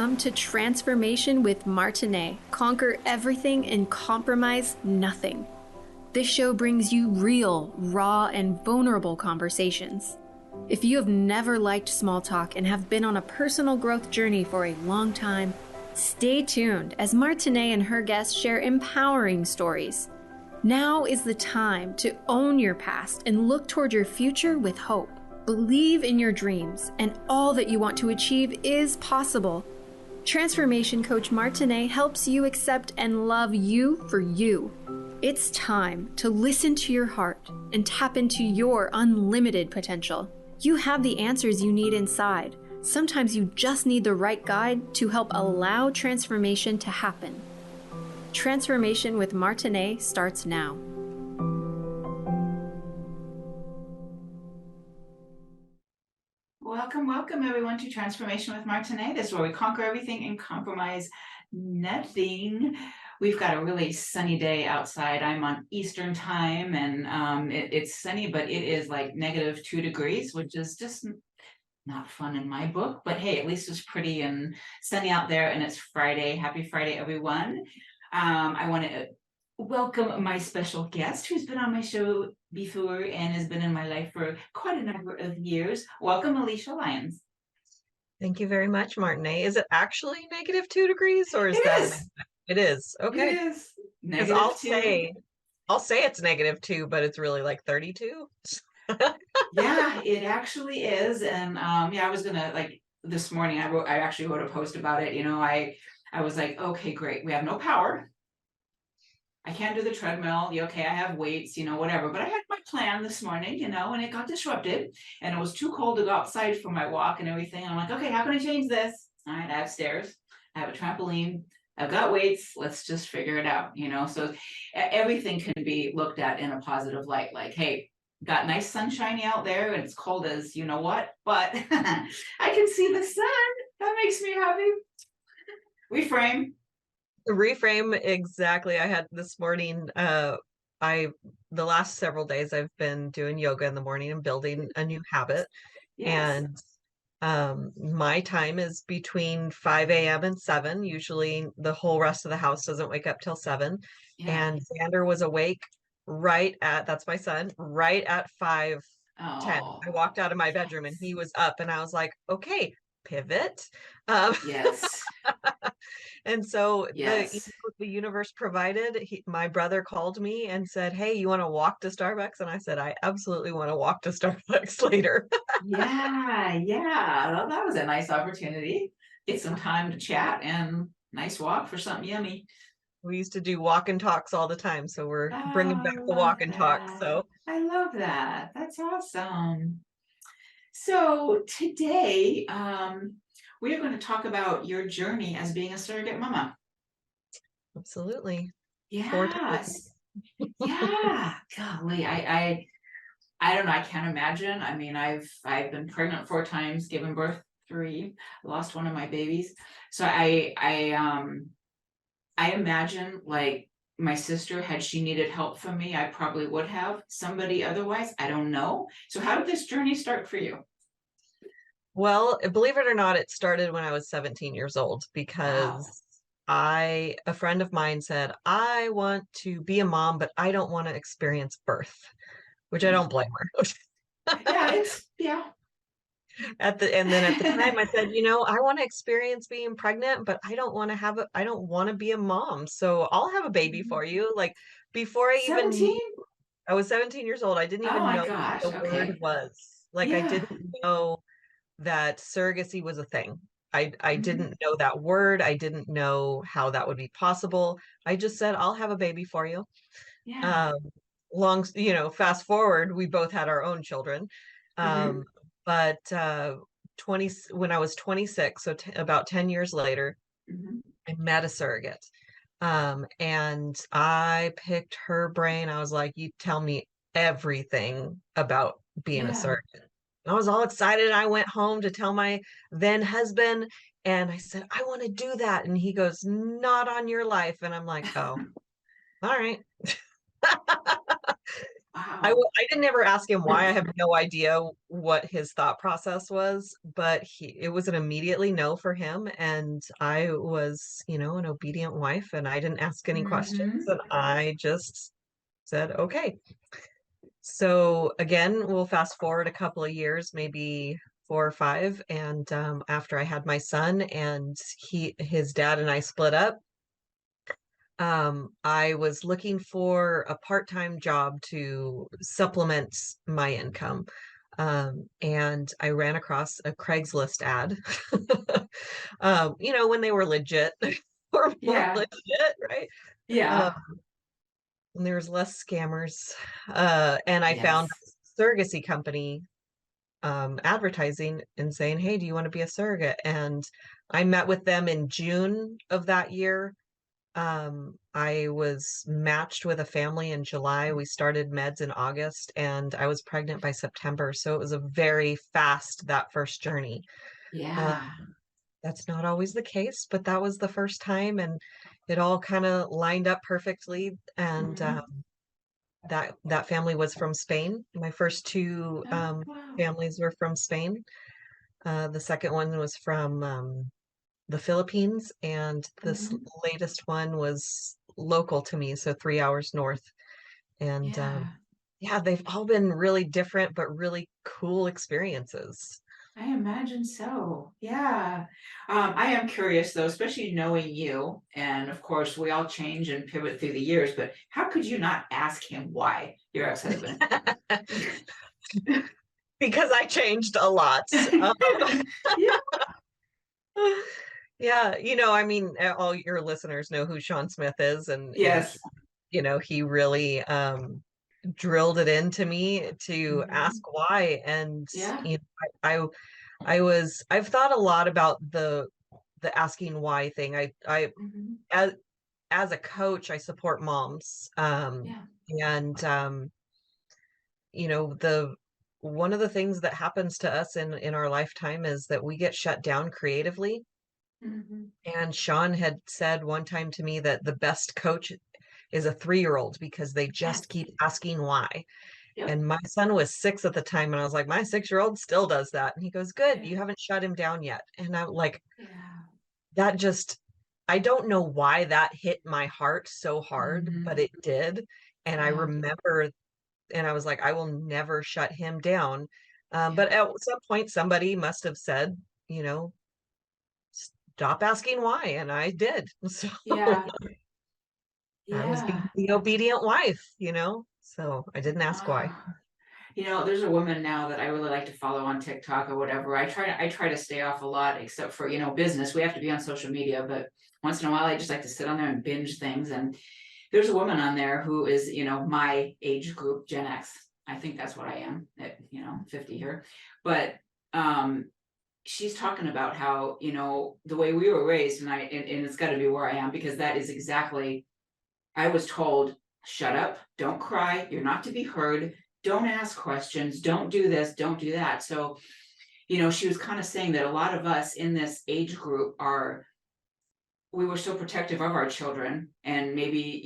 Welcome to Transformation with Martine. Conquer everything and compromise nothing. This show brings you real, raw, and vulnerable conversations. If you have never liked small talk and have been on a personal growth journey for a long time, stay tuned as Martine and her guests share empowering stories. Now is the time to own your past and look toward your future with hope. Believe in your dreams, and all that you want to achieve is possible. Transformation Coach Martine helps you accept and love you for you. It's time to listen to your heart and tap into your unlimited potential. You have the answers you need inside. Sometimes you just need the right guide to help allow transformation to happen. Transformation with Martine starts now. Welcome everyone to Transformation with Martine. This is where we conquer everything and compromise nothing. We've got a really sunny day outside. I'm on Eastern time and it's sunny, but it is like -2 degrees, which is just not fun in my book. But hey, at least it's pretty and sunny out there, and it's Friday. Happy Friday, everyone. I want to welcome my special guest who's been on my show before and has been in my life for quite a number of years. Welcome, Alysia Lyons. Thank you very much, Martine. Is it actually -2 degrees, or is that? It is. Okay. It is. Because I'll say it's -2, but it's really like 32. Yeah, it actually is. And I was gonna, this morning I actually wrote a post about it. I was like, okay, great. We have no power. I can't do the treadmill. Okay, I have weights, whatever. But I had my plan this morning, and it got disrupted. And it was too cold to go outside for my walk and everything. And I'm like, okay, how can I change this? All right, I have stairs. I have a trampoline. I've got weights. Let's just figure it out, So everything can be looked at in a positive light. Like, hey, got nice sunshiny out there and it's cold as you know what, but I can see the sun. That makes me happy. Reframe, exactly. I had this morning, the last several days I've been doing yoga in the morning and building a new habit. Yes. And my time is between 5 a.m. and 7. Usually the whole rest of the house doesn't wake up till 7. Yeah. And Xander was awake that's my son, right at 5:10. I walked out of my bedroom and he was up, and I was like, okay, pivot. Yes. And so the universe provided. My brother called me and said, hey, you want to walk to Starbucks? And I said, I absolutely want to walk to Starbucks later. Yeah. Well, that was a nice opportunity. Get some time to chat and nice walk for something yummy. We used to do walk and talks all the time. So we're bringing back the walk and talk. So I love that. That's awesome. So today, we are going to talk about your journey as being a surrogate mama. Absolutely. Yes. Yeah. Golly, I don't know. I can't imagine. I mean, I've been pregnant 4 times, given birth 3, lost one of my babies. So I imagine, like, my sister, had she needed help from me, I probably would have. Somebody otherwise, I don't know. So how did this journey start for you? Well, believe it or not, it started when I was 17 years old because a friend of mine said, I want to be a mom, but I don't want to experience birth, which I don't blame her. Yeah. And then at the time I said, I want to experience being pregnant, but I don't want to be a mom. So I'll have a baby for you. Like, before I was 17 years old. I didn't even know what the word was. Like, I didn't know that surrogacy was a thing. I didn't know that word. I didn't know how that would be possible. I just said, I'll have a baby for you. Yeah. Fast forward, we both had our own children. But when I was 26, so about 10 years later, I met a surrogate. And I picked her brain. I was like, you tell me everything about being a surrogate. I was all excited. I went home to tell my then husband, and I said, I want to do that. And he goes, not on your life. And I'm like, oh, all right. Wow. I didn't ever ask him why. I have no idea what his thought process was, but it was an immediately no for him. And I was, an obedient wife, and I didn't ask any questions, Hmm. and I just said, okay. So again, we'll fast forward a couple of years, maybe 4 or 5. And after I had my son and his dad and I split up, I was looking for a part-time job to supplement my income. And I ran across a Craigslist ad, when they were legit or more Yeah. legit, right? Um, Yeah. and there was less scammers. And I found Yes. a surrogacy company advertising and saying, hey, do you want to be a surrogate? And I met with them in June of that year. I was matched with a family in July. We started meds in August, and I was pregnant by September. So it was a very fast, that first journey. Uh, Yeah. that's not always the case, but that was the first time, and it all kind of lined up perfectly. And Hmm. that family was from Spain. My first two Oh, wow. families were from Spain. The second one was from the Philippines, and this Hmm. latest one was local to me, so 3 hours north. And Yeah. yeah, they've all been really different, but really cool experiences. I imagine so. Yeah. I am curious though, especially knowing you, and of course we all change and pivot through the years, but how could you not ask him why, your ex-husband? Because I changed a lot. Yeah. Yeah, I mean, all your listeners know who Sean Smith is, and Yes. he really drilled it into me to ask Hmm. why. And Yeah. I I've thought a lot about the asking why thing. I Hmm. as as a coach, I support moms. Yeah. And the one of the things that happens to us in our lifetime is that we get shut down creatively. Hmm. And Sean had said one time to me that the best coach is a 3-year-old because they Yes. just keep asking why. Yep. And my son was 6 at the time, and I was like, my 6-year-old still does that. And he goes, good, Yeah. you haven't shut him down yet. And I'm like, Yeah. that just, I don't know why that hit my heart so hard, but Hmm. it did. And I Yeah. remember, and I was like, I will never shut him down. But Yeah. at some point, somebody must have said, you know, stop asking why. And I did. So Yeah. I was being Yeah. the obedient wife. So I didn't ask why. Ah. There's a woman now that I really like to follow on TikTok or whatever. I try to stay off a lot, except for, business. We have to be on social media, but once in a while I just like to sit on there and binge things. And there's a woman on there who is, my age group, Gen X. I think that's what I am at, 50 here. But she's talking about how, the way we were raised, and it's gotta be where I am, because that is exactly, I was told, shut up, don't cry, you're not to be heard, don't ask questions, don't do this, don't do that. So, she was kind of saying that a lot of us in this age group we were so protective of our children, and maybe,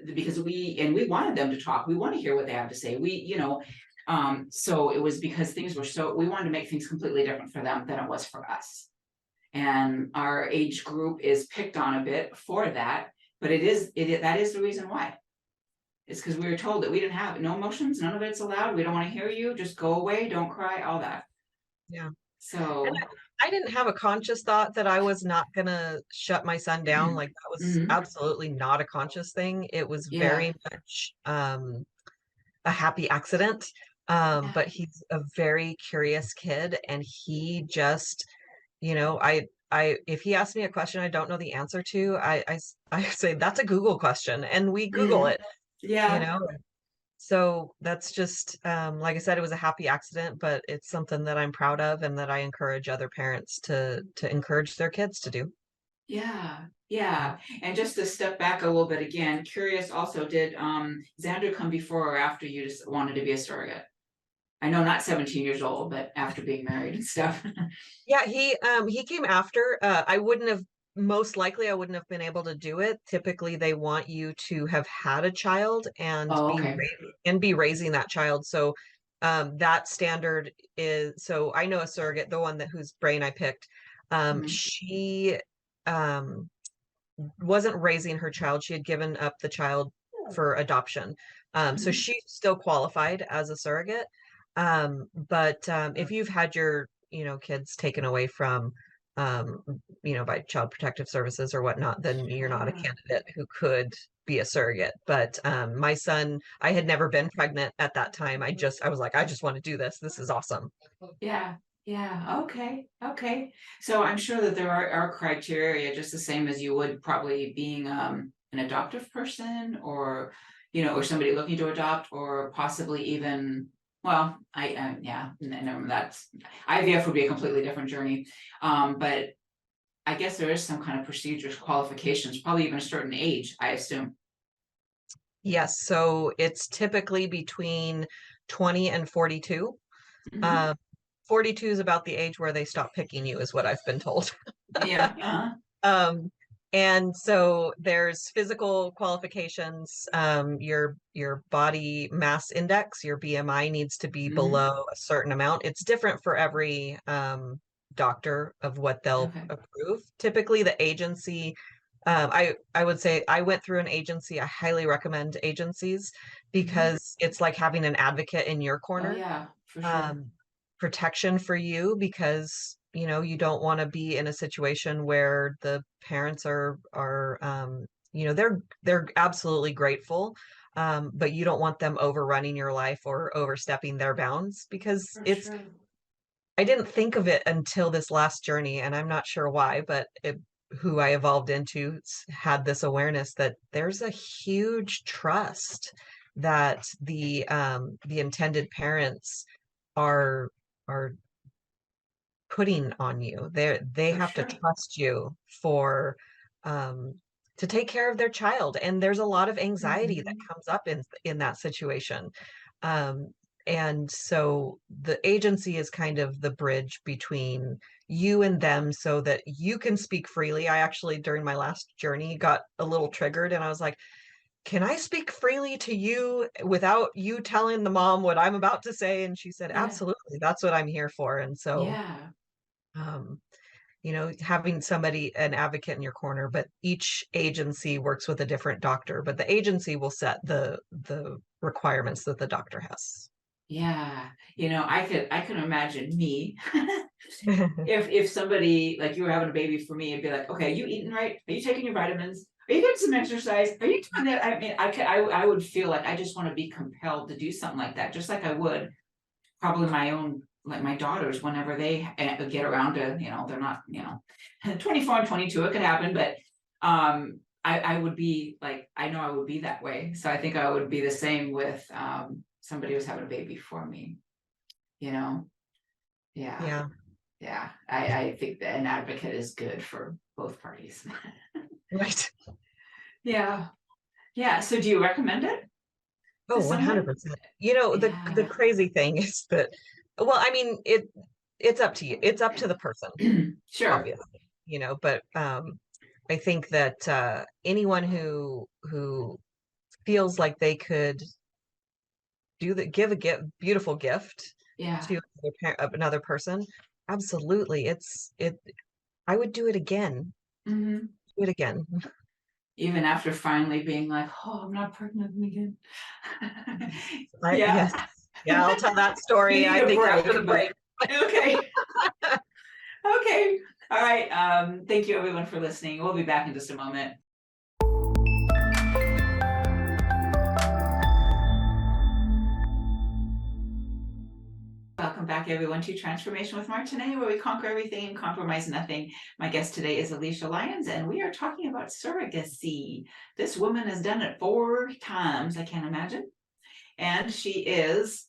because we wanted them to talk, we want to hear what they have to say. So it was because things were we wanted to make things completely different for them than it was for us. And our age group is picked on a bit for that, but that is the reason why. It's because we were told that we didn't have no emotions, none of it's allowed. We don't want to hear you. Just go away. Don't cry. All that. Yeah. And So, I didn't have a conscious thought that I was not going to shut my son down. Like, that was mhm, absolutely not a conscious thing. It was yeah, very much a happy accident. yeah, But he's a very curious kid, and he just, if he asks me a question I don't know the answer to, I say that's a Google question, and we Google mhm, it, you yeah, know. So that's just, like I said, it was a happy accident, but it's something that I'm proud of and that I encourage other parents to encourage their kids to do. yeah, yeah. And just to step back a little bit again, curious also, did Xander come before or after you just wanted to be a surrogate? I know not 17 years old, but after being married and stuff. Yeah, he came after. I wouldn't have most likely I wouldn't have been able to do it. Typically, they want you to have had a child and Oh, okay. be raising that child. So that standard is, so I know a surrogate, the one that whose brain I picked. She wasn't raising her child. She had given up the child for adoption. So she's still qualified as a surrogate. But if you've had your, kids taken away from, by Child Protective Services or whatnot, then you're not a candidate who could be a surrogate. But my son, I had never been pregnant at that time. I was like, I just want to do this. This is awesome. Yeah. Yeah. Okay. Okay. So I'm sure that there are criteria just the same as you would probably being an adoptive person, or or somebody looking to adopt, or possibly even, well, yeah, no, that's IVF would be a completely different journey. But I guess there is some kind of procedures, qualifications, probably even a certain age, I assume. Yes, so it's typically between 20 and 42. 42 is about the age where they stop picking you, is what I've been told. Yeah. And so there's physical qualifications. Your body mass index, your BMI needs to be below a certain amount. It's different for every doctor of what they'll approve. Typically, the agency, I would say I went through an agency. I highly recommend agencies because it's like having an advocate in your corner. Oh, yeah, for sure. Protection for you, because you don't want to be in a situation where the parents are they're absolutely grateful, but you don't want them overrunning your life or overstepping their bounds, because I didn't think of it until this last journey, and I'm not sure why, but who I evolved into had this awareness that there's a huge trust that the intended parents are putting on you. They have to trust you for to take care of their child, and there's a lot of anxiety that comes up in that situation. And so the agency is kind of the bridge between you and them so that you can speak freely. I actually, during my last journey, got a little triggered, and I was like, can I speak freely to you without you telling the mom what I'm about to say? And she said, absolutely, that's what I'm here for. And so, having somebody, an advocate in your corner, but each agency works with a different doctor, but the agency will set the requirements that the doctor has. Yeah. I can imagine me if somebody, like, you were having a baby for me, it'd be like, okay, are you eating right? Are you taking your vitamins? Are you getting some exercise? Are you doing that? I mean, I would feel like I just want to be compelled to do something like that, just like I would probably my own, like my daughters, whenever they get around to, they're not, 24 and 22, it could happen, but I would be like, I know I would be that way. So I think I would be the same with somebody who's having a baby for me, Yeah. Yeah. I think that an advocate is good for both parties. Right. Yeah. Yeah. So do you recommend it? Oh, 100%. The crazy thing is that, well, I mean, it's up to you. It's up to the person. Sure. Obviously, but I think that anyone who feels like they could give a beautiful gift to another person, absolutely. I would do it again. Do it again. Even after finally being like, oh, I'm not pregnant again. Yes. Yeah, I'll tell that story, I think, after the break. Okay. Okay. All right. Thank you, everyone, for listening. We'll be back in just a moment. Welcome back, everyone, to Transformation with Martine, where we conquer everything and compromise nothing. My guest today is Alysia Lyons, and we are talking about surrogacy. This woman has done it 4 times, I can't imagine. And she is,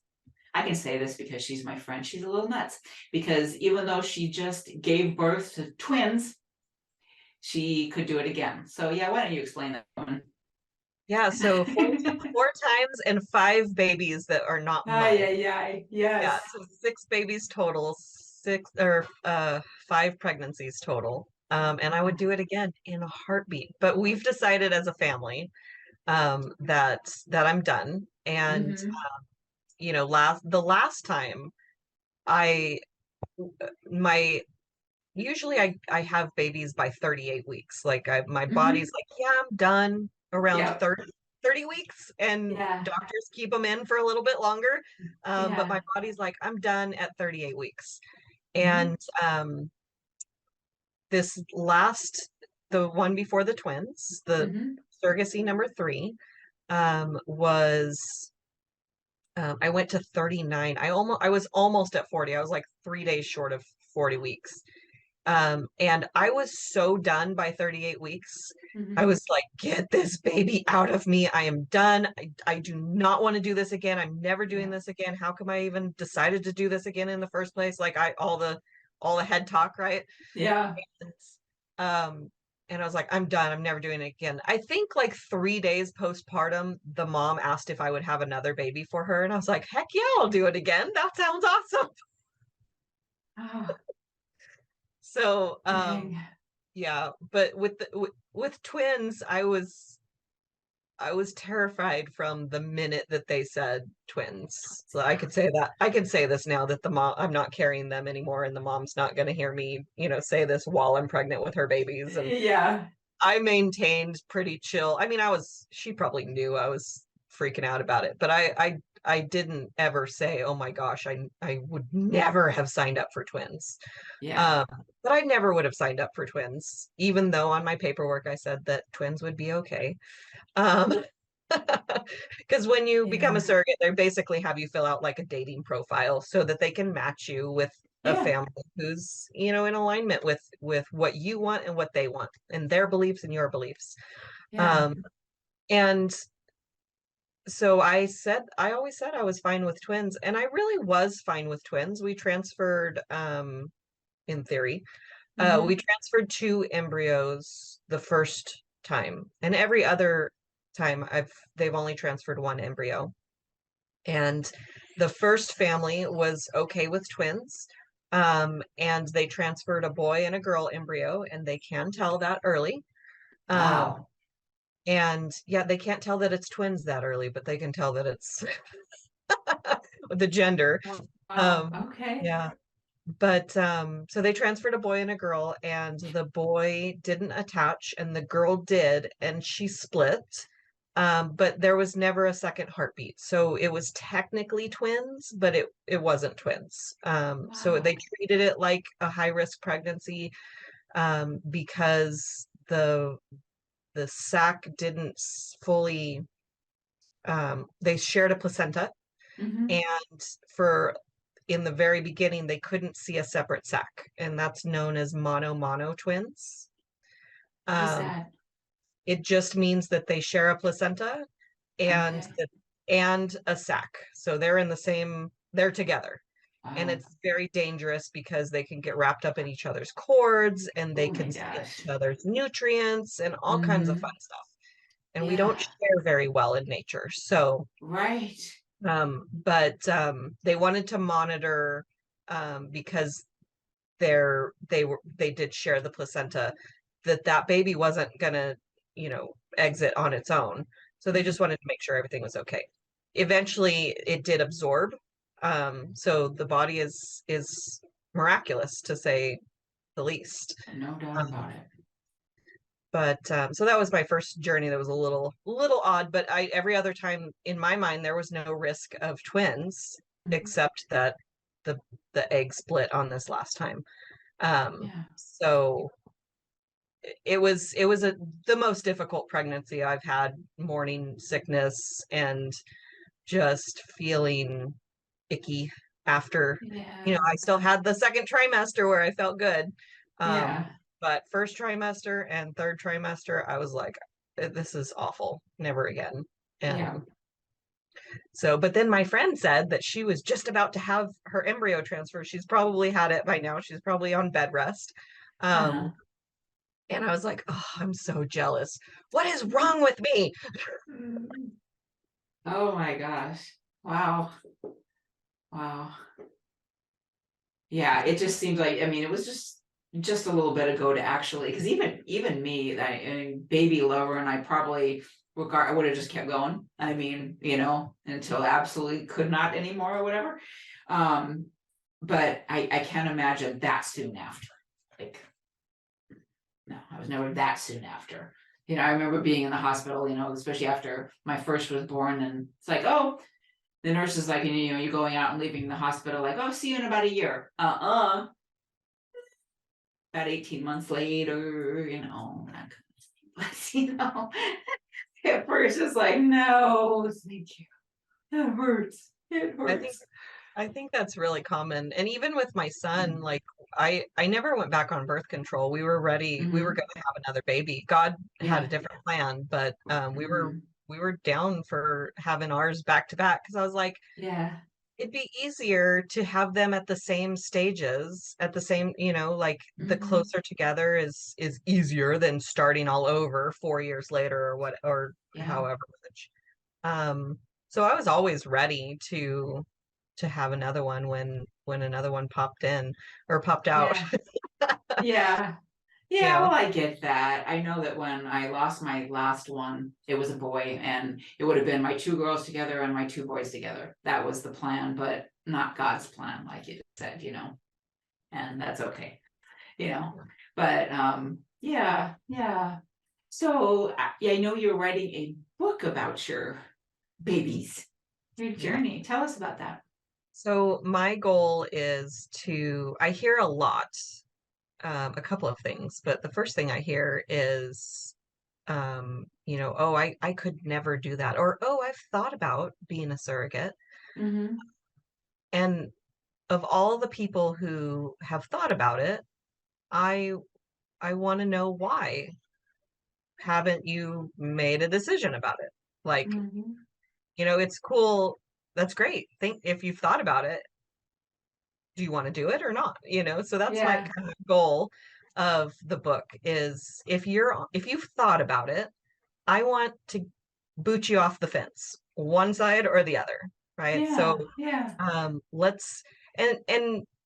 I can say this because she's my friend, she's a little nuts, because even though she just gave birth to twins, she could do it again. So yeah, why don't you explain that one? Yeah, so 4 times and 5 babies that are not mine. Yes. Yeah, so 6 babies total, 5 pregnancies total. And I would do it again in a heartbeat. But we've decided as a family that I'm done. And you know, the last time I my usually I have babies by 38 weeks. Like my body's like, yeah, I'm done around Yep. 30 weeks, and Yeah. doctors keep them in for a little bit longer. But my Yeah. body's like, I'm done at 38 weeks. Mhm. And this last, the one before the twins, the Mhm. surrogacy number 3, was I went to 39. I was almost at 40. I was like 3 days short of 40 weeks. And I was so done by 38 weeks. I Mhm. was like, get this baby out of me. I am done. I do not want to do this again. I'm never doing Yeah. this again. How come I even decided to do this again in the first place? Like all the head talk, right? Yeah. And, um, and I was like, I'm done. I'm never doing it again. I think like 3 days postpartum, the mom asked if I would have another baby for her. And I was like, heck yeah, I'll do it again. That sounds awesome. Oh, So, dang. yeah, but with twins, I was terrified from the minute that they said twins. So I could say that. I can say this now that the mom, I'm not carrying them anymore, and the mom's not going to hear me, say this while I'm pregnant with her babies. And Yeah. I maintained pretty chill. I mean, she probably knew I was freaking out about it, but I didn't ever say, oh my gosh, I would never have signed up for twins. Yeah. Um, but I never would have signed up for twins, even though on my paperwork I said that twins would be okay. Because when you become a Yeah. surrogate, they basically have you fill out like a dating profile so that they can match you with a Yeah. family who's, in alignment with what you want and what they want, and their beliefs and your beliefs. Yeah. Um, and so I always said I was fine with twins, and I really was fine with twins. We transferred, in theory, we Mhm. transferred 2 embryos the first time, and every other time they've only transferred 1 embryo. And the first family was okay with twins. And they transferred a boy and a girl embryo, and they can tell that early. Um, Wow. and yeah, they can't tell that it's twins that early, but they can tell that it's the gender. Wow. Um, Okay. yeah. But so they transferred a boy and a girl, and the boy didn't attach and the girl did, and she split. But there was never a second heartbeat. So it was technically twins, but it wasn't twins. So they Wow. treated it like a high risk pregnancy, because the sac didn't fully, they shared a placenta, Mhm. and for in the very beginning they couldn't see a separate sac, and that's known as mono twins. What is um, that? it just means that they share a placenta and Okay. and a sac, so they're together. And Wow. it's very dangerous because they can get wrapped up in each other's cords, and they Oh my can steal gosh. each other's nutrients and all kinds of fun Mhm. stuff, and we don't Yeah. share very well in nature. So Right. but they wanted to monitor, because they did share the placenta, that baby wasn't gonna, exit on its own. So they Mhm. just wanted to make sure everything was okay. Eventually it did absorb. So the body is miraculous, to say the least. No doubt Um, about it. but so that was my first journey. That was a little odd, but every other time in my mind there was no risk of twins, Mhm. except that the the egg split on this last time. Yeah. So it was the most difficult pregnancy I've had. Morning sickness and just feeling icky after. Yeah. I still had the second trimester where I felt good. Yeah. But first trimester and third trimester, I was like, this is awful. Never again. Yeah. And so, but then my friend said that she was just about to have her embryo transfer. She's probably had it by now. She's probably on bed rest. Uh-huh. Um, and I was like, oh, I'm so jealous. What is wrong with me? Mm. Oh my gosh. Wow. Wow. Yeah, it just seemed like, I mean, it was just just a little bit ago to actually, because even me, I mean, baby lover, and I probably I would have just kept going. I mean, until absolutely could not anymore or whatever. But I can't imagine that soon after. Like, no, I was never that soon after. I remember being in the hospital, especially after my first was born, and it's like, oh, the nurse is like, you're going out and leaving the hospital, like, oh, see you in about a year. About 18 months later, that kind of at first it's like, no, thank you. That hurts. It I think hurts. I think that's really common. And even with my son, like I never went back on birth control. We were ready. We were Mhm. going to have another baby. God had a Yeah. different plan, but Mhm. we were down for having ours back to back because I was like, Yeah. it'd be easier to have them at the same stages, at the same, like the Mhm. closer together is easier than starting all over 4 years later or what or Yeah. however much. So I was always ready to have another one when another one popped in or popped out. Yeah. Yeah. Yeah, Yeah. well, I get that. I know that when I lost my last one, it was a boy, and it would have been my two girls together and my two boys together. That was the plan, but not God's plan, like you said, and that's okay, you know. But yeah, yeah. So yeah, I know you're writing a book about your babies, your Yeah. journey. Tell us about that. So my goal is I hear a lot, a couple of things, but the first thing I hear is, oh, I could never do that, or oh, I've thought about being a surrogate. Mm-hmm. And of all the people who have thought about it, I I want to know why haven't you made a decision about it? Like, Mm-hmm. it's cool. That's great. Think if you've thought about it, do you want to do it or not? So that's my Yeah. kind of goal of the book is if you've thought about it, I want to boot you off the fence, one side or the other, right? So Yeah. Yeah. let's and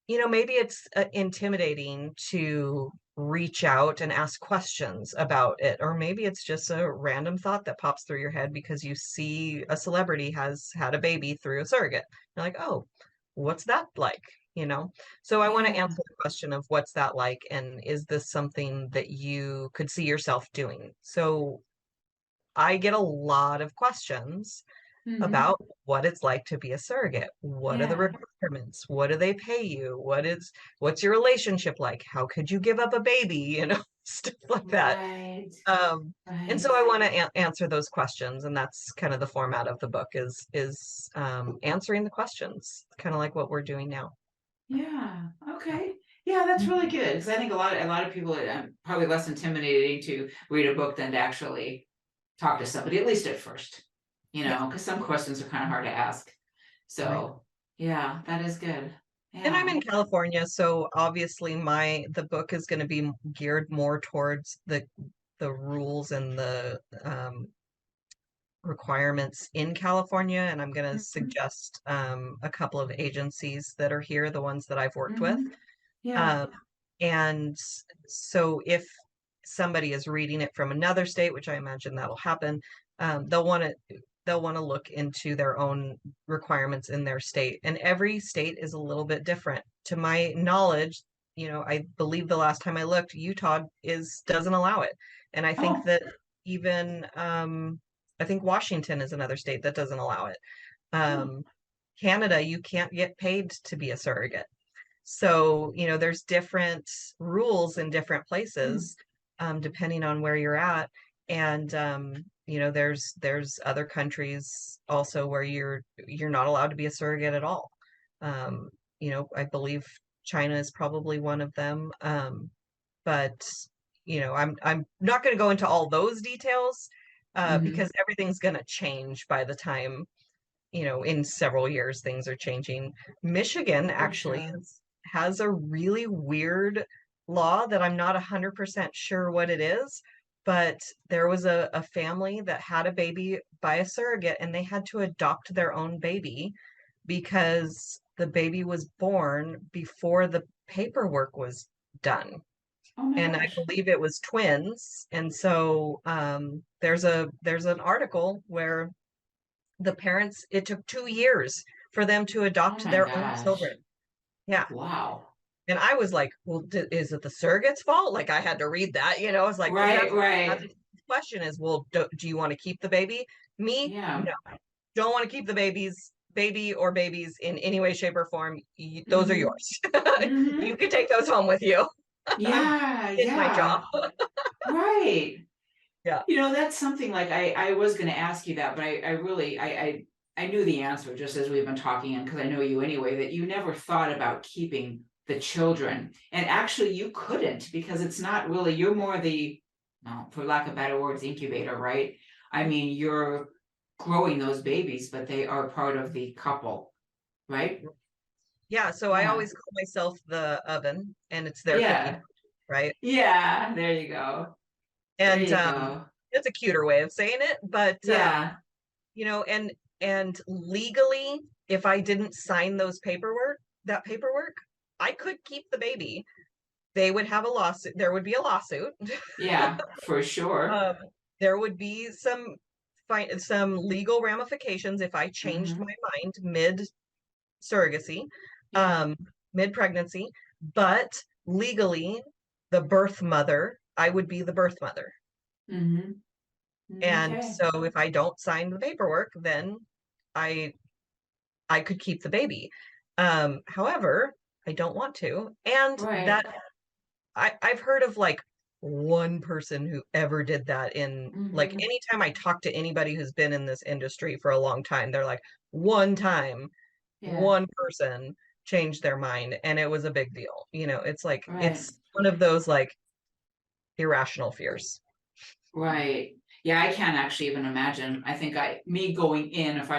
maybe it's intimidating to reach out and ask questions about it, or maybe it's just a random thought that pops through your head because you see a celebrity has had a baby through a surrogate. You're like, oh, what's that like? So I want to Yeah. answer the question of what's that like, and is this something that you could see yourself doing? So I get a lot of questions Mm-hmm. about what it's like to be a surrogate. What are the Yeah. requirements? What do they pay you? What's your relationship like? How could you give up a baby? Stuff like that. Right. Um, and Right. so I want to answer those questions, and that's kind of the format of the book is answering the questions, kind of like what we're doing now. Yeah. Okay. Yeah, that's really Mhm. good because I think a lot of people probably less intimidating to read a book than to actually talk to somebody, at least at first. Yeah. Because some questions are kind of hard to ask. Right. So yeah, that is good. And I'm Yeah. in California, so obviously the book is going to be geared more towards the rules and the requirements in California, and I'm going to Mm-hmm. suggest a couple of agencies that are here, the ones that I've worked with. Mm-hmm. Yeah. Um, and so if somebody is reading it from another state, which I imagine that'll happen, they'll want to look into their own requirements in their state. And every state is a little bit different. To my knowledge, I believe the last time I looked, Utah doesn't allow it. And I think Oh. that even I think Washington is another state that doesn't allow it. Oh. Um, Canada, you can't get paid to be a surrogate. So, there's different rules in different Mm. places, depending on where you're at. And there's other countries also where you're not allowed to be a surrogate at all. Um, I believe China is probably one of them. But I'm not going to go into all those details Mm-hmm. because everything's going to change by the time, in several years things are changing. Michigan For actually sure. has a really weird law that I'm not 100% sure what it is, but there was a family that had a baby by a surrogate and they had to adopt their own baby because the baby was born before the paperwork was done. Oh my and I gosh. believe it was twins. And so there's an article where the parents, it took 2 years for them to Oh adopt my their own gosh. children. Yeah. Wow. And I was like, well, is it the surrogate's fault? Like I had to read that, I was like, because Right, that's right. the question is, well, do you want to keep the baby? Me, Yeah. no, don't want to keep the baby or babies in any way, shape, or form. Those are Mm-hmm. yours. Mm-hmm. You can take those home with you. I Yeah, did my job. yeah. Right. Yeah. That's something like I was gonna ask you that, but I really I knew the answer just as we've been talking, and because I know you anyway, that you never thought about keeping the children. And actually you couldn't, because it's not really, you're more the, no, for lack of better words, incubator, right? I mean, you're growing those babies, but they are part of the couple, right? Yeah. So I Yeah. always call myself the oven, and it's their cookie, Yeah. right? Yeah. There you go. There And you go. it's a cuter way of saying it, but Yeah. and legally, if I didn't sign that paperwork, I could keep the baby. They would have a lawsuit. There would be a lawsuit. Yeah, for sure. um, there would be some legal ramifications if I changed Hmm. my mind mid surrogacy, Yeah. um, mid pregnancy. But legally, the birth mother, I would be the birth mother. Hmm. And Okay. so if I don't sign the paperwork, then I I could keep the baby. However, I don't want to. And Right. that I've heard of like one person who ever did that in like Hmm. anytime I talk to anybody who's been in this industry for a long time, they're like, one time, Yeah. one person changed their mind and it was a big deal. It's like Right. it's one of those like irrational fears. Right. Yeah, I can't actually even imagine. I think me going in, if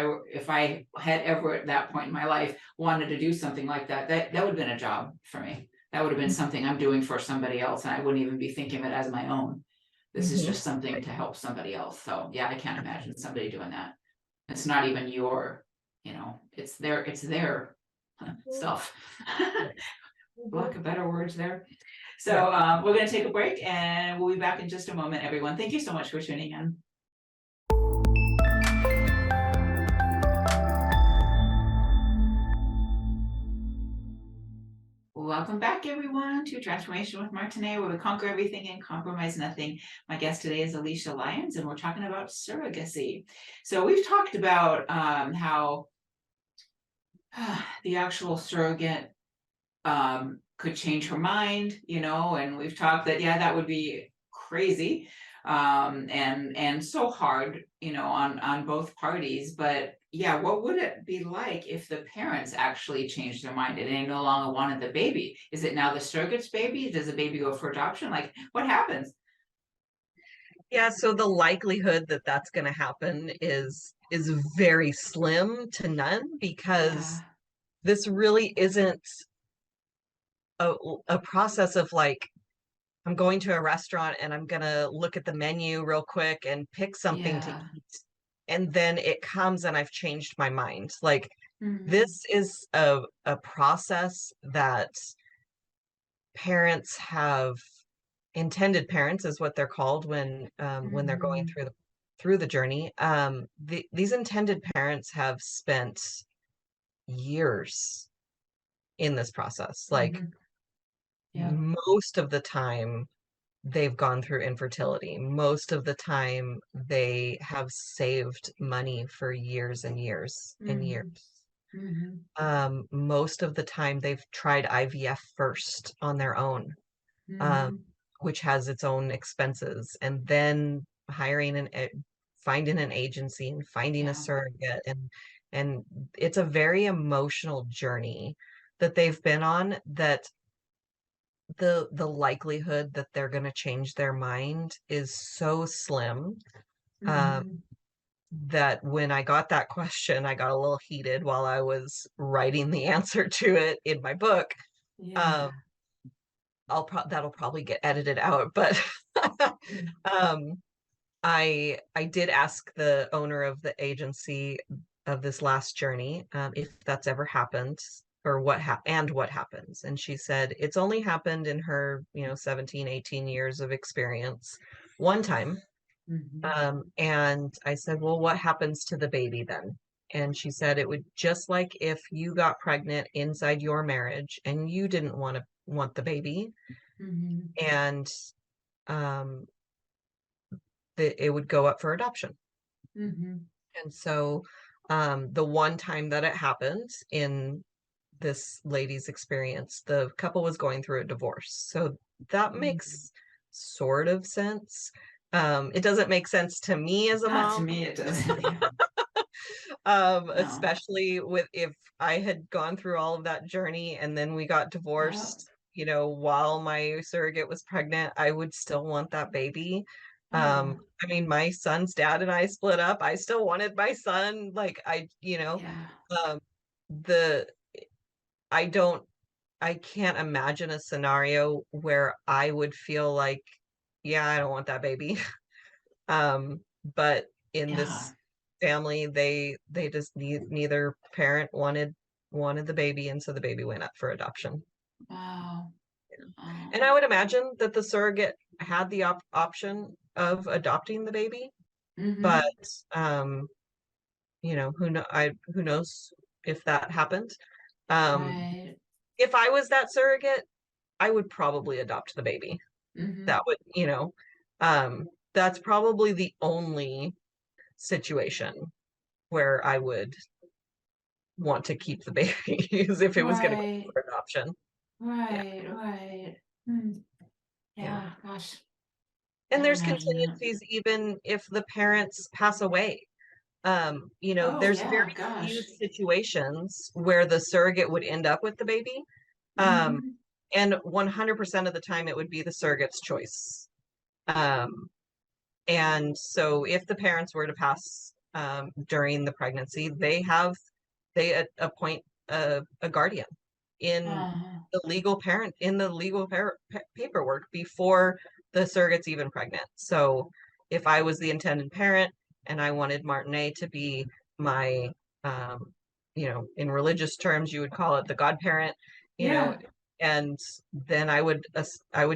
I had ever at that point in my life wanted to do something like that, that would have been a job for me. That would have been something I'm doing for somebody else, and I wouldn't even be thinking of it as my own. This is Mm-hmm. just something to help somebody else. So yeah, I can't imagine somebody doing that. It's not even your, it's their stuff. Lack of better words there. Yeah. So we're going to take a break and we'll be back in just a moment, everyone. Thank you so much for tuning in. Welcome back, everyone, to Transformation with Martine, where we conquer everything and compromise nothing. My guest today is Alysia Lyons, and we're talking about surrogacy. So we've talked about how the actual surrogate could change her mind, and we've talked that, yeah, that would be crazy, and so hard, on both parties. But yeah, what would it be like if the parents actually changed their mind and they no longer wanted the baby? Is it now the surrogate's baby? Does the baby go for adoption? Like, what happens? Yeah, so the likelihood that that's going to happen is very slim to none because Yeah. this really isn't a process of like I'm going to a restaurant and I'm going to look at the menu real quick and pick something to Yeah. eat and then it comes and I've changed my mind. Like Hmm. this is a process that parents have intended parents is what they're called when they're going Hmm. through the journey. These intended parents have spent years in this process. Like Hmm. Yeah. most of the time, they've gone through infertility. Most of the time, they have saved money for years and years and years. Hmm. Hmm. Most of the time, they've tried IVF first on their own, um, Hmm. which has its own expenses, and then finding an agency and finding a Yeah. surrogate, and it's a very emotional journey that they've been on that the likelihood that they're going to change their mind is so slim, um, Hmm. that when I got that question, I got a little heated while I was writing the answer to it in my book. Um, Yeah. that'll probably get edited out, but um, I did ask the owner of the agency of this last journey if that's ever happened, or what happens. And she said it's only happened in her, 17, 18 years of experience one time. And I said, well, what happens to the baby then? And she said it would just like if you got pregnant inside your marriage and you didn't want the baby, and um, it would go up for adoption. And so the one time that it happened in this lady's experience, the couple was going through a divorce. So that makes sort of sense. It doesn't make sense to me as a Not to mom. me, it doesn't. Yeah. No. Especially with if I had gone through all of that journey and then we got divorced, while my surrogate was pregnant, I would still want that baby. Yeah. I mean, my son's dad and I split up. I still wanted my son. Like Yeah. the I can't imagine a scenario where I would feel like, yeah, I don't want that baby. But in Yeah. this family, they just neither parent wanted the baby, and so the baby went up for adoption. Wow. And I would imagine that the surrogate had the option of adopting the baby, but who knows if that happened. Right. If I was that surrogate, I would probably adopt the baby. That would, that's probably the only situation where I would want to keep the baby is if it was going to go for adoption. Right. Right. Yeah. Gosh. And I there's imagine that. contingencies even if the parents pass away. Oh There's yeah. very few Gosh. situations where the surrogate would end up with the baby. And 100% of the time it would be the surrogate's choice. And so if the parents were to pass during the pregnancy, they appoint a guardian in the legal paperwork before the surrogate's even pregnant. So if I was the intended parent and I wanted Martine to be my, in religious terms, you would call it the godparent, Yeah. and then I would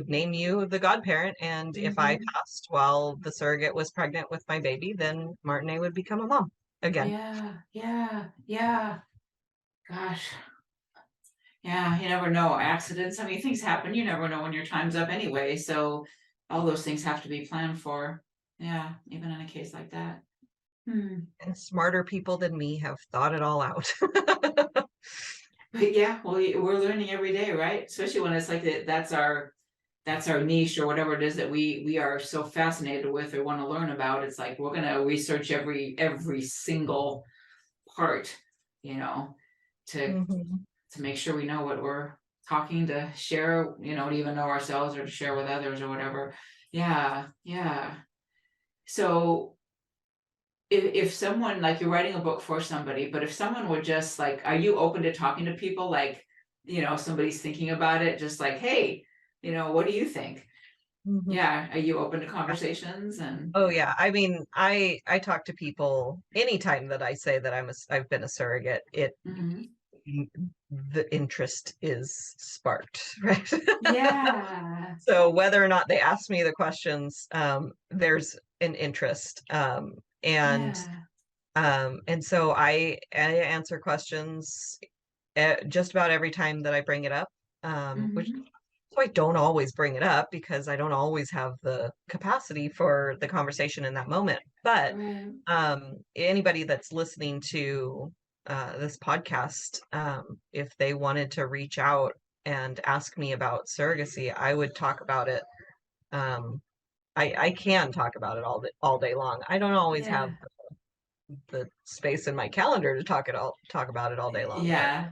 name you the godparent. And if I passed while the surrogate was pregnant with my baby, then Martine would become a mom again. Yeah. Yeah. Yeah. Gosh. Yeah, you never know. Accidents, I mean, things happen. You never know when your time's up anyway. So all those things have to be planned for. Yeah, even in a case like that. And smarter people than me have thought it all out. But yeah, well, we're learning every day, right? Especially when it's like that's our niche or whatever it is that we are so fascinated with or want to learn about. It's like we're gonna research every single part, to to make sure we know what we're talking to share, to even know ourselves or to share with others or whatever. Yeah, yeah. So if someone, like, you're writing a book for somebody, but if someone would just like, are you open to talking to people, like, somebody's thinking about it, just like, hey, what do you think? Yeah, are you open to conversations? And oh yeah, I mean, I talk to people anytime that I say that I've been a surrogate. The interest is sparked, right? yeah. So whether or not they ask me the questions, there's an interest, and so I answer questions just about every time that I bring it up, which so I don't always bring it up because I don't always have the capacity for the conversation in that moment. But anybody that's listening to this podcast, if they wanted to reach out and ask me about surrogacy, I would talk about it. I can talk about it all day long. I don't always have the space in my calendar to talk about it all day long. Yeah.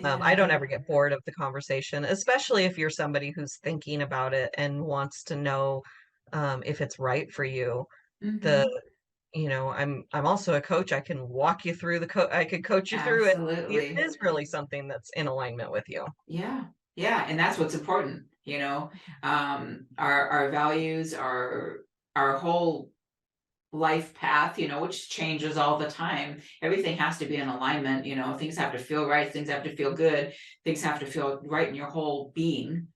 I don't ever get bored of the conversation, especially if you're somebody who's thinking about it and wants to know if it's right for you. I'm also a coach. I can walk you through I could coach you through it if it Absolutely. is really something that's in alignment with you. Yeah. Yeah. And that's what's important, our values, our whole life path, which changes all the time. Everything has to be in alignment, things have to feel right, things have to feel good, things have to feel right in your whole being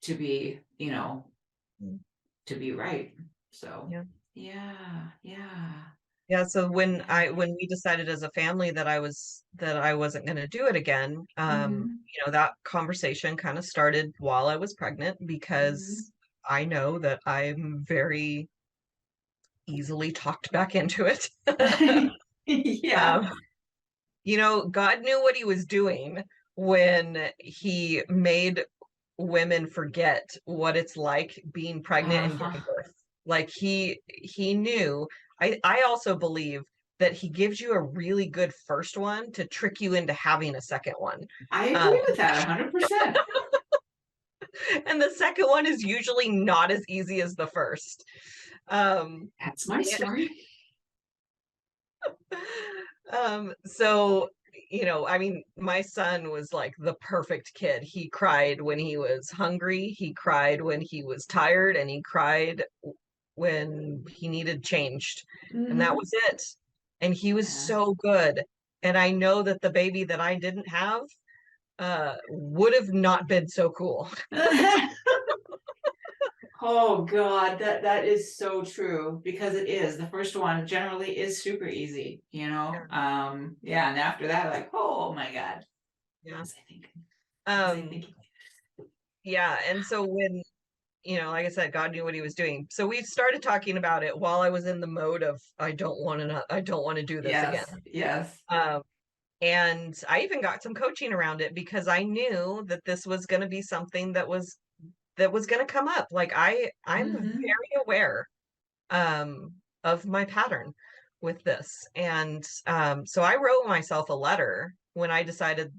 to be, to be right. So yeah. So when we decided as a family that I wasn't going to do it again, that conversation kind of started while I was pregnant, because I know that I'm very easily talked back into it. Yeah. God knew what he was doing when he made women forget what it's like being pregnant and giving birth. Like he knew. I also believe that he gives you a really good first one to trick you into having a second one. I agree with that 100%. And the second one is usually not as easy as the first. That's my story. So, I mean, my son was like the perfect kid. He cried when he was hungry, he cried when he was tired, and he cried when he needed changed. And that was it. And he was so good. And I know that the baby that I didn't have would have not been so cool. Oh God, that is so true, because it is. The first one generally is super easy, and after that, like, oh my God. Yeah. What was I thinking? Yeah, and so when, like I said, God knew what he was doing. So we started talking about it while I was in the mode of I don't want to do this again. Yes. And I even got some coaching around it, because I knew that this was going to be something that was going to come up. Like I'm very aware of my pattern with this. And so I wrote myself a letter when I decided,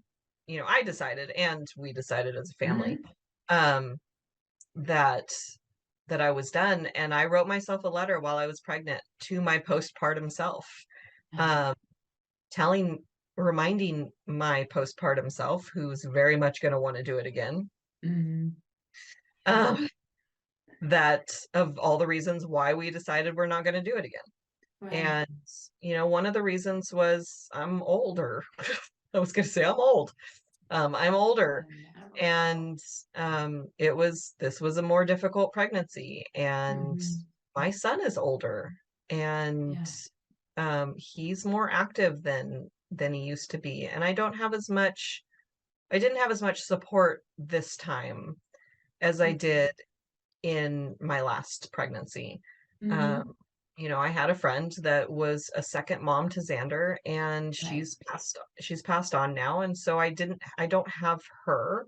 and we decided as a family that I was done. And I wrote myself a letter while I was pregnant to my postpartum self, reminding my postpartum self, who's very much going to want to do it again, that of all the reasons why we decided we're not going to do it again. Right. And, one of the reasons was I'm older. I was going to say I'm old. I'm older. And this was a more difficult pregnancy. And my son is older. And he's more active than he used to be. And I didn't have as much support this time as I did in my last pregnancy. I had a friend that was a second mom to Xander, and she's passed on now. And so I don't have her.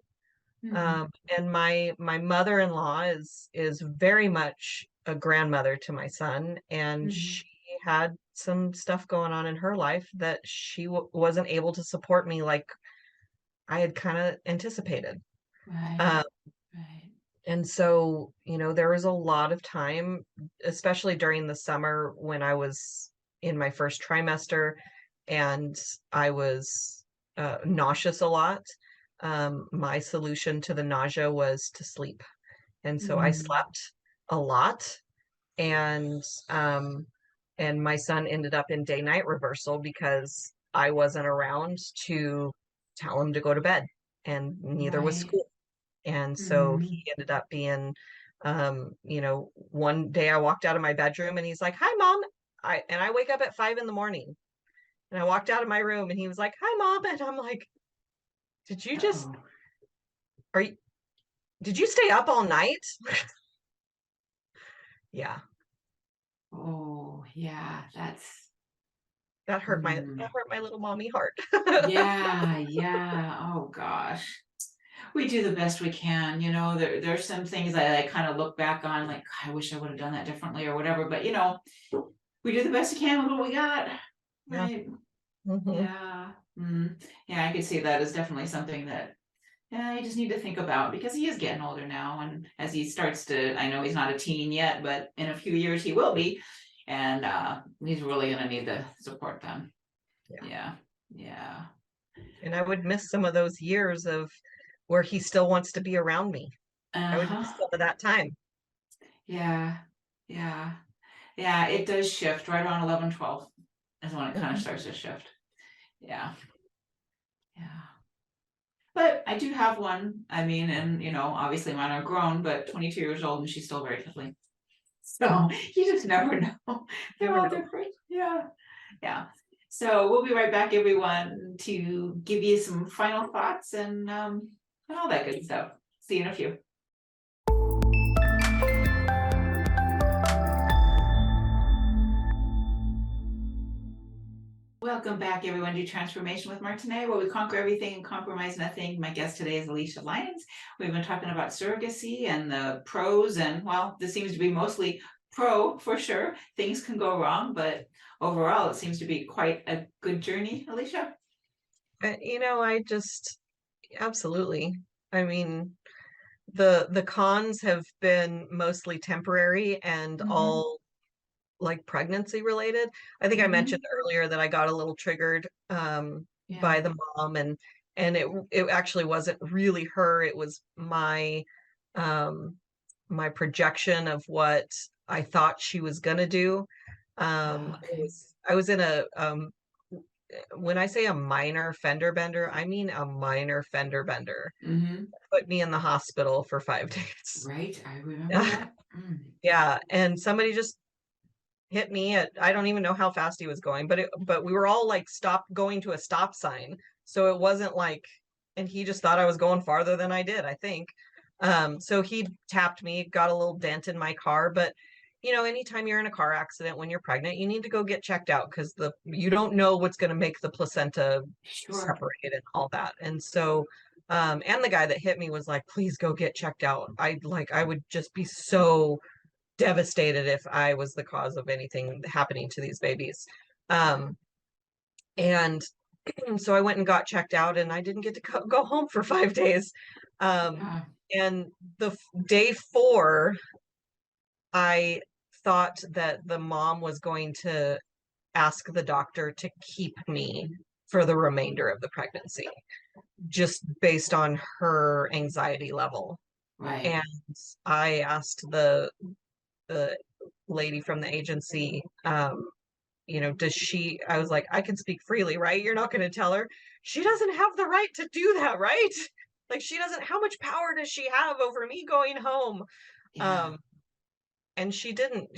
And my mother-in-law is very much a grandmother to my son, and she had some stuff going on in her life that she wasn't able to support me like I had kind of anticipated. Right. And so, there was a lot of time, especially during the summer when I was in my first trimester and I was nauseous a lot. My solution to the nausea was to sleep. And so I slept a lot, and my son ended up in day-night reversal because I wasn't around to tell him to go to bed, and neither was school. And so he ended up being, one day I walked out of my bedroom and he's like, "Hi, Mom." I wake up at 5 a.m. and I walked out of my room and he was like, "Hi, Mom." And I'm like, did you stay up all night? Yeah. Oh yeah. That hurt my little mommy heart. Yeah. Oh gosh. We do the best we can, there's some things I kind of look back on, like, I wish I would have done that differently or whatever, but we do the best we can with what we got. Right. Yeah. Yeah, I could see that as definitely something that you just need to think about, because he is getting older now, and as he starts to, I know he's not a teen yet, but in a few years he will be, and he's really going to need the support then. Yeah. And I would miss some of those years of where he still wants to be around me. I would miss some of that time. Yeah. Yeah, it does shift right around 11, 12 is when it kind of starts to shift. Yeah. Yeah. But I do have one. I mean, and obviously mine are grown, but 22 years old and she's still very fiddly. So you just never know. They're all different. Yeah. Yeah. So we'll be right back, everyone, to give you some final thoughts and all that good stuff. See you in a few. Welcome back, everyone, to Transformation with Martine, where we conquer everything and compromise nothing. My guest today is Alysia Lyons. We've been talking about surrogacy and the pros, and well, this seems to be mostly pro for sure. Things can go wrong, but overall, it seems to be quite a good journey, Alysia. I just absolutely. I mean, the cons have been mostly temporary and all like pregnancy related. I think I mentioned earlier that I got a little triggered by the mom, and it actually wasn't really her. It was my my projection of what I thought she was gonna do. I was in a when I say a minor fender bender, I mean a minor fender bender. Put me in the hospital for 5 days. Right, I remember that. Yeah, and somebody just hit me at, I don't even know how fast he was going, but we were all like going to a stop sign. So it wasn't like, and he just thought I was going farther than I did, I think. So he tapped me, got a little dent in my car, but anytime you're in a car accident when you're pregnant, you need to go get checked out because you don't know what's going to make the placenta separate and all that. And so and the guy that hit me was like, please go get checked out. I would just be so devastated if I was the cause of anything happening to these babies. And so I went and got checked out, and I didn't get to go home for 5 days. And the day 4, I thought that the mom was going to ask the doctor to keep me for the remainder of the pregnancy, just based on her anxiety level. Right. And I asked the lady from the agency, does she, I was like, I can speak freely, right? You're not going to tell her. She doesn't have the right to do that, right? Like, she doesn't, how much power does she have over me going home? Yeah. And she didn't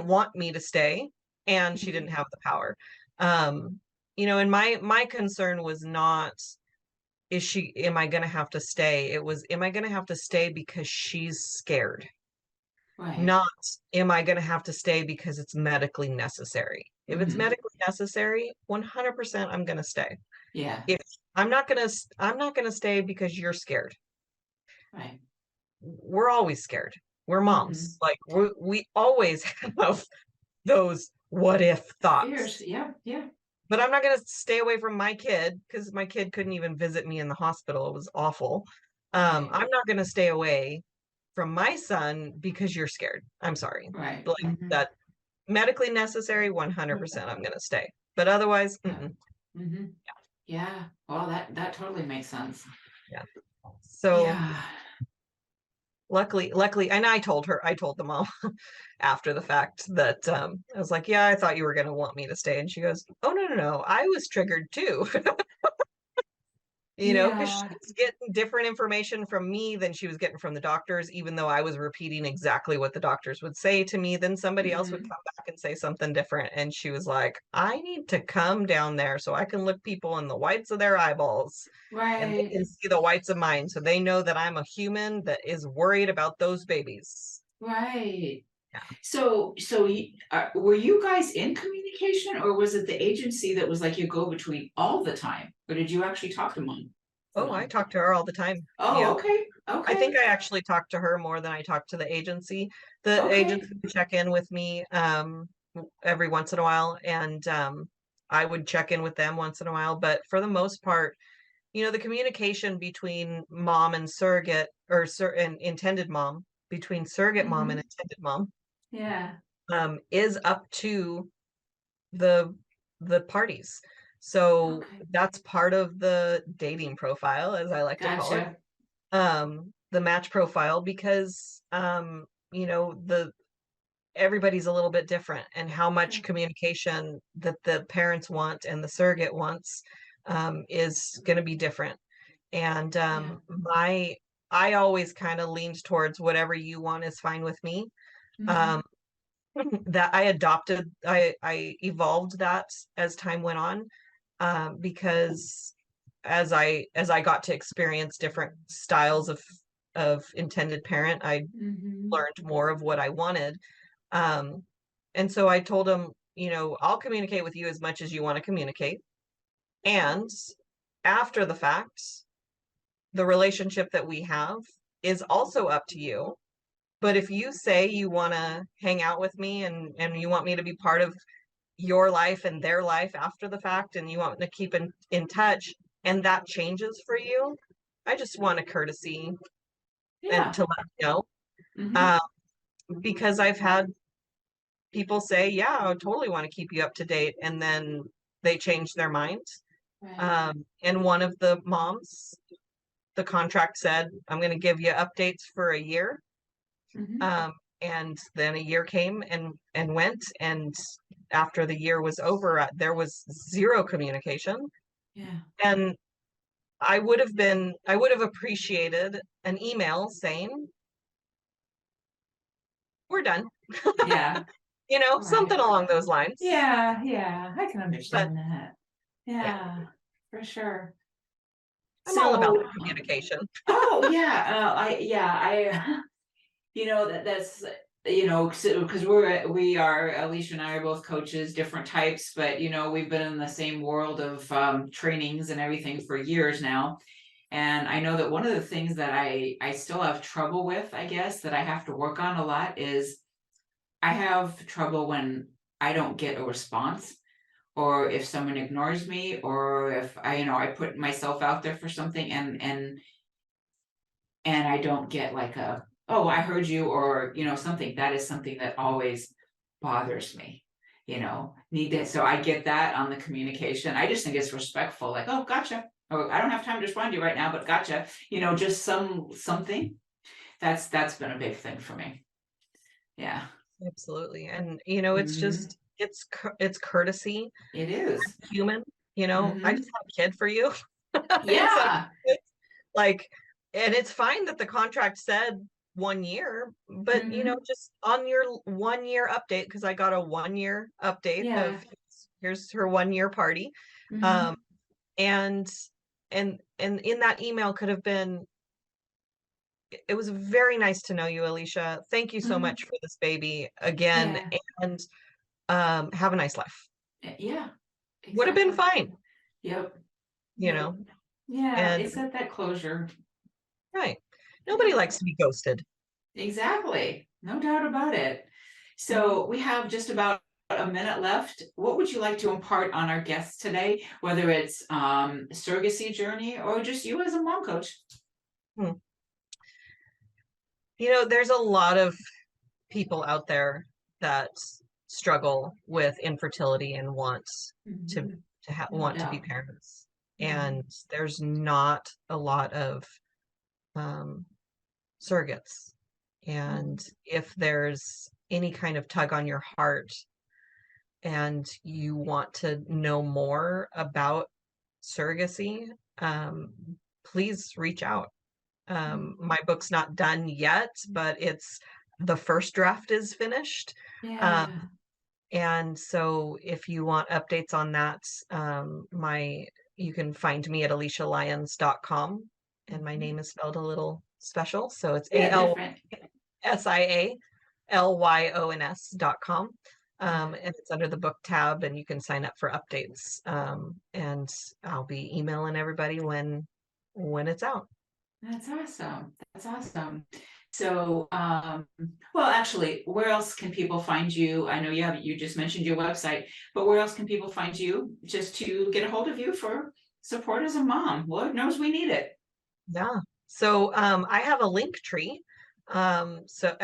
want me to stay, and she didn't have the power. And my concern was not, am I going to have to stay? It was, am I going to have to stay because she's scared? Right. Not, am I going to have to stay because it's medically necessary? If it's medically necessary, 100% I'm going to stay. Yeah. If I'm not going to stay because you're scared. Right. We're always scared. We're moms. Like we always have those what if thoughts. Fears. Yeah. Yeah. But I'm not going to stay away from my kid because my kid couldn't even visit me in the hospital. It was awful. I'm not going to stay away from my son because you're scared. I'm sorry. Right. Like that medically necessary, 100% I'm going to stay. But otherwise, yeah. Well, that totally makes sense. Yeah. So luckily, and I told the mom after the fact that I was like, yeah, I thought you were going to want me to stay. And she goes, oh, no. I was triggered too. Because she was getting different information from me than she was getting from the doctors, even though I was repeating exactly what the doctors would say to me. Then somebody else would come back and say something different. And she was like, I need to come down there so I can look people in the whites of their eyeballs. Right. And they can see the whites of mine. So they know that I'm a human that is worried about those babies. Right. Yeah. So were you guys in communication, or was it the agency that was like your go-between all the time? Or did you actually talk to mom? Oh, I talked to her all the time. Oh, yeah. Okay. I think I actually talked to her more than I talked to the agency. The agency would check in with me every once in a while, and I would check in with them once in a while. But for the most part, the communication between mom and surrogate, or and intended mom, between surrogate mom and intended mom, is up to the parties. So that's part of the dating profile, as I like to call it, the match profile, because the everybody's a little bit different, and how much communication that the parents want and the surrogate wants is going to be different. And I always kind of leaned towards whatever you want is fine with me. Mhm. That I evolved that as time went on, because as I got to experience different styles of intended parent, I Mhm. learned more of what I wanted. And so I told him, I'll communicate with you as much as you want to communicate. And after the fact, the relationship that we have is also up to you. But if you say you want to hang out with me, and you want me to be part of your life and their life after the fact, and you want to keep in touch, and that changes for you, I just want a courtesy and Yeah. to let you know. Mhm. Uh, because I've had people say, yeah, I totally want to keep you up to date, and then they change their mind. Right. And one of the moms, the contract said, I'm going to give you updates for a year. Mhm. Um, and then a year came and went, and after the year was over, there was zero communication. Yeah. And I would have appreciated an email saying, we're done. Yeah. Something Right. along those lines. Yeah. Yeah. I can But understand that. yeah, Yeah, for sure. I'm all about the So, communication. oh yeah, that's because we are Alicia and I are both coaches, different types, but we've been in the same world of trainings and everything for years now. And I know that one of the things that I still have trouble with, I guess, that I have to work on a lot is I have trouble when I don't get a response, or if someone ignores me, or if I put myself out there for something and I don't get like oh, I heard you, or something. That is something that always bothers me. Need to, so I get that on the communication. I just think it's respectful, like, oh, gotcha. Or I don't have time to respond to you right now, but gotcha. Just something. That's been a big thing for me. Yeah. Absolutely. And it's Hmm. just it's courtesy, It is. human. I Hmm. just have a kid for you. It's like, Yeah. like, and it's fine that the contract said 1 year, but Hmm. just on your 1 year update, because I got a 1 year update Yeah. of here's her 1 year party. Hmm. Um, and and in that email could have been, it was very nice to know you, Alicia. Thank you so Hmm. much for this baby again, Yeah. and have a nice life. Yeah. Would have been Exactly. fine, Yep. you Yep. know. Yeah. And It's at that closure. right. Nobody Yeah. likes to be ghosted. Exactly. No doubt about it. So we have just about a minute left. What would you like to impart on our guests today, whether it's surrogacy journey or just you as a mom coach? Hmm. There's a lot of people out there that struggle with infertility and want to Mhm. No want to be doubt. parents. Mhm. And there's not a lot of um, surrogates. And Mhm. if there's any kind of tug on your heart and you want to know more about surrogacy, um, please reach out. My book's not done yet, but the first draft is finished. Yeah. Um, and so if you want updates on that, you can find me at AlysiaLyons.com, and my Mhm. name is spelled a little special. So it's Yeah, different. ALSIALYONS.com. Yeah. And it's under the book tab, and you can sign up for updates. And I'll be emailing everybody when it's out. That's awesome. That's awesome. So, well, actually, where else can people find you? I know you just mentioned your website, but where else can people find you just to get a hold of you for support as a mom? Lord knows we need it. Yeah. So I have a link tree. So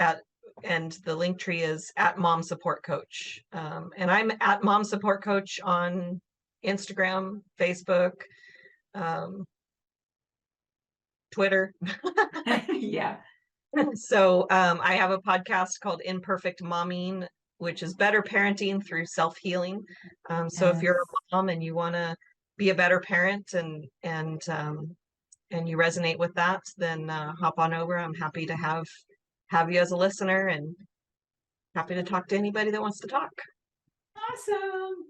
and the link tree is at Mom Support Coach. And I'm at Mom Support Coach on Instagram, Facebook, um, Twitter. Yeah. So I have a podcast called Imperfect Momming, which is better parenting through self-healing. So if you're a mom and you want to be a better parent and you resonate with that, then hop on over. I'm happy to have you as a listener and happy to talk to anybody that wants to talk. Awesome.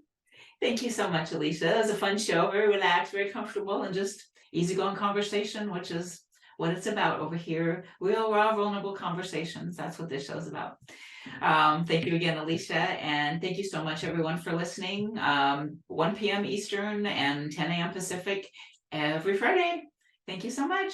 Thank you so much, Alysia. It was a fun show, very relaxed, very comfortable, and just easygoing conversation, which is what it's about over here. Real, raw, vulnerable conversations. That's what this show's about. Thank you again, Alysia, and thank you so much, everyone, for listening. 1 p.m. Eastern and 10 a.m. Pacific every Friday. Thank you so much.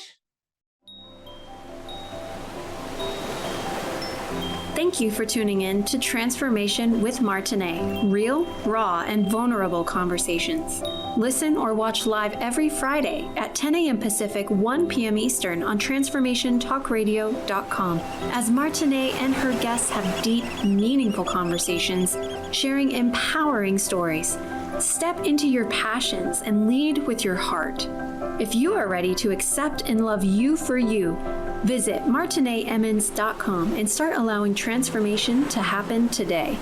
Thank you for tuning in to Transformation with Martine, real, raw, and vulnerable conversations. Listen or watch live every Friday at 10 a.m. Pacific, 1 p.m. Eastern on transformationtalkradio.com as Martine and her guests have deep, meaningful conversations, sharing empowering stories. Step into your passions and lead with your heart. If you are ready to accept and love you for you, visit martineemmons.com and start allowing transformation to happen today.